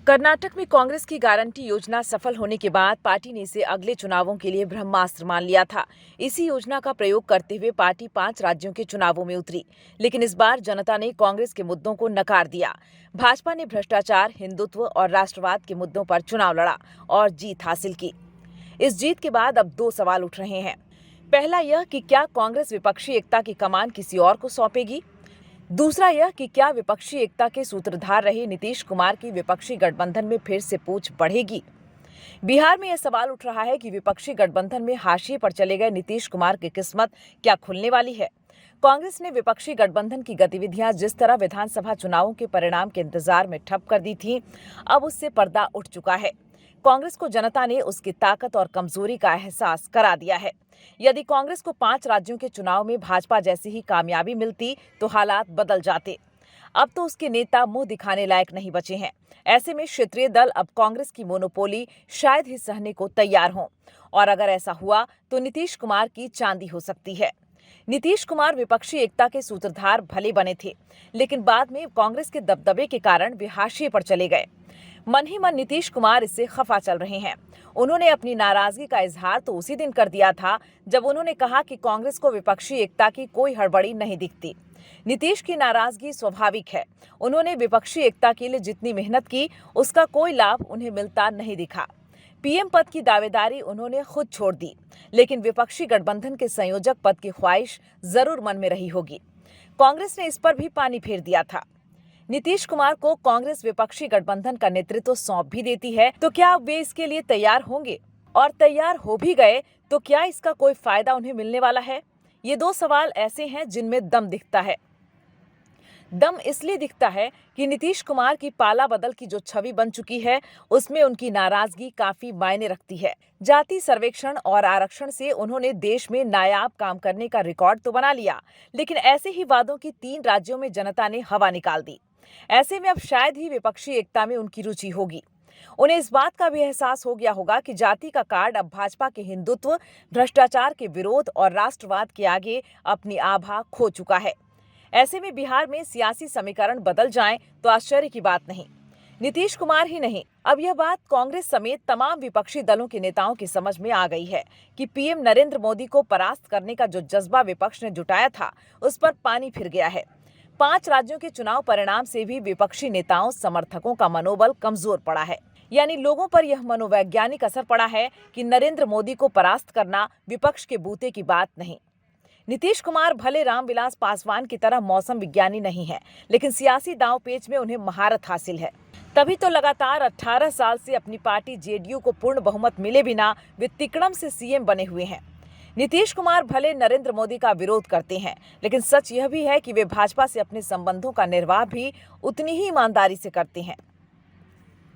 कर्नाटक में कांग्रेस की गारंटी योजना सफल होने के बाद पार्टी ने इसे अगले चुनावों के लिए ब्रह्मास्त्र मान लिया था। इसी योजना का प्रयोग करते हुए पार्टी 5 राज्यों के चुनावों में उतरी, लेकिन इस बार जनता ने कांग्रेस के मुद्दों को नकार दिया। भाजपा ने भ्रष्टाचार, हिंदुत्व और राष्ट्रवाद के मुद्दों पर चुनाव लड़ा और जीत हासिल की। इस जीत के बाद अब 2 सवाल उठ रहे हैं। पहला यह कि क्या कांग्रेस विपक्षी एकता की कमान किसी और को सौंपेगी। दूसरा यह कि क्या विपक्षी एकता के सूत्रधार रहे नीतीश कुमार की विपक्षी गठबंधन में फिर से पूंछ बढ़ेगी। बिहार में यह सवाल उठ रहा है कि विपक्षी गठबंधन में हाशिए पर चले गए नीतीश कुमार की किस्मत क्या खुलने वाली है। कांग्रेस ने विपक्षी गठबंधन की गतिविधियां जिस तरह विधानसभा चुनावों के परिणाम के इंतजार में ठप कर दी थी, अब उससे पर्दा उठ चुका है। कांग्रेस को जनता ने उसकी ताकत और कमजोरी का एहसास करा दिया है। यदि कांग्रेस को 5 राज्यों के चुनाव में भाजपा जैसी ही कामयाबी मिलती तो हालात बदल जाते। अब तो उसके नेता मुंह दिखाने लायक नहीं बचे हैं। ऐसे में क्षेत्रीय दल अब कांग्रेस की मोनोपोली शायद ही सहने को तैयार हों, और अगर ऐसा हुआ तो नीतीश कुमार की चांदी हो सकती है। नीतीश कुमार विपक्षी एकता के सूत्रधार भले बने थे, लेकिन बाद में कांग्रेस के दबदबे के कारण वे हाशिए पर चले गए। मन ही मन नीतीश कुमार इससे खफा चल रहे हैं। उन्होंने अपनी नाराजगी का इजहार तो उसी दिन कर दिया था जब उन्होंने कहा कि कांग्रेस को विपक्षी एकता की कोई हड़बड़ी नहीं दिखती। नीतीश की नाराजगी स्वाभाविक है। उन्होंने विपक्षी एकता के लिए जितनी मेहनत की, उसका कोई लाभ उन्हें मिलता नहीं दिखा। पीएम पद की दावेदारी उन्होंने खुद छोड़ दी, लेकिन विपक्षी गठबंधन के संयोजक पद की ख्वाहिश जरूर मन में रही होगी। कांग्रेस ने इस पर भी पानी फेर दिया था। नीतीश कुमार को कांग्रेस विपक्षी गठबंधन का नेतृत्व सौंप भी देती है तो क्या वे इसके लिए तैयार होंगे, और तैयार हो भी गए तो क्या इसका कोई फायदा उन्हें मिलने वाला है। ये 2 सवाल ऐसे हैं जिनमें दम दिखता है। दम इसलिए दिखता है कि नीतीश कुमार की पाला बदल की जो छवि बन चुकी है, उसमें उनकी नाराजगी काफी मायने रखती है। जाति सर्वेक्षण और आरक्षण से उन्होंने देश में नायाब काम करने का रिकॉर्ड तो बना लिया, लेकिन ऐसे ही वादों की 3 राज्यों में जनता ने हवा निकाल दी। ऐसे में अब शायद ही विपक्षी एकता में उनकी रुचि होगी। उन्हें इस बात का भी एहसास हो गया होगा कि जाति का कार्ड अब भाजपा के हिंदुत्व, भ्रष्टाचार के विरोध और राष्ट्रवाद के आगे अपनी आभा खो चुका है। ऐसे में बिहार में सियासी समीकरण बदल जाएं तो आश्चर्य की बात नहीं। नीतीश कुमार ही नहीं, अब यह बात कांग्रेस समेत तमाम विपक्षी दलों के नेताओं की समझ में आ गई है कि पीएम नरेंद्र मोदी को परास्त करने का जो जज्बा विपक्ष ने जुटाया था, उस पर पानी फिर गया है। 5 राज्यों के चुनाव परिणाम से भी विपक्षी नेताओं समर्थकों का मनोबल कमजोर पड़ा है। यानी लोगों पर यह मनोवैज्ञानिक असर पड़ा है कि नरेंद्र मोदी को परास्त करना विपक्ष के बूते की बात नहीं। नीतीश कुमार भले रामविलास पासवान की तरह मौसम विज्ञानी नहीं है, लेकिन सियासी दांव-पेच में उन्हें महारत हासिल है। तभी तो लगातार 18 साल से अपनी पार्टी जेडीयू को पूर्ण बहुमत मिले बिना वे तिकड़म से सीएम बने हुए हैं। नीतीश कुमार भले नरेंद्र मोदी का विरोध करते हैं, लेकिन सच यह भी है कि वे भाजपा से अपने संबंधों का निर्वाह भी उतनी ही ईमानदारी से करते हैं।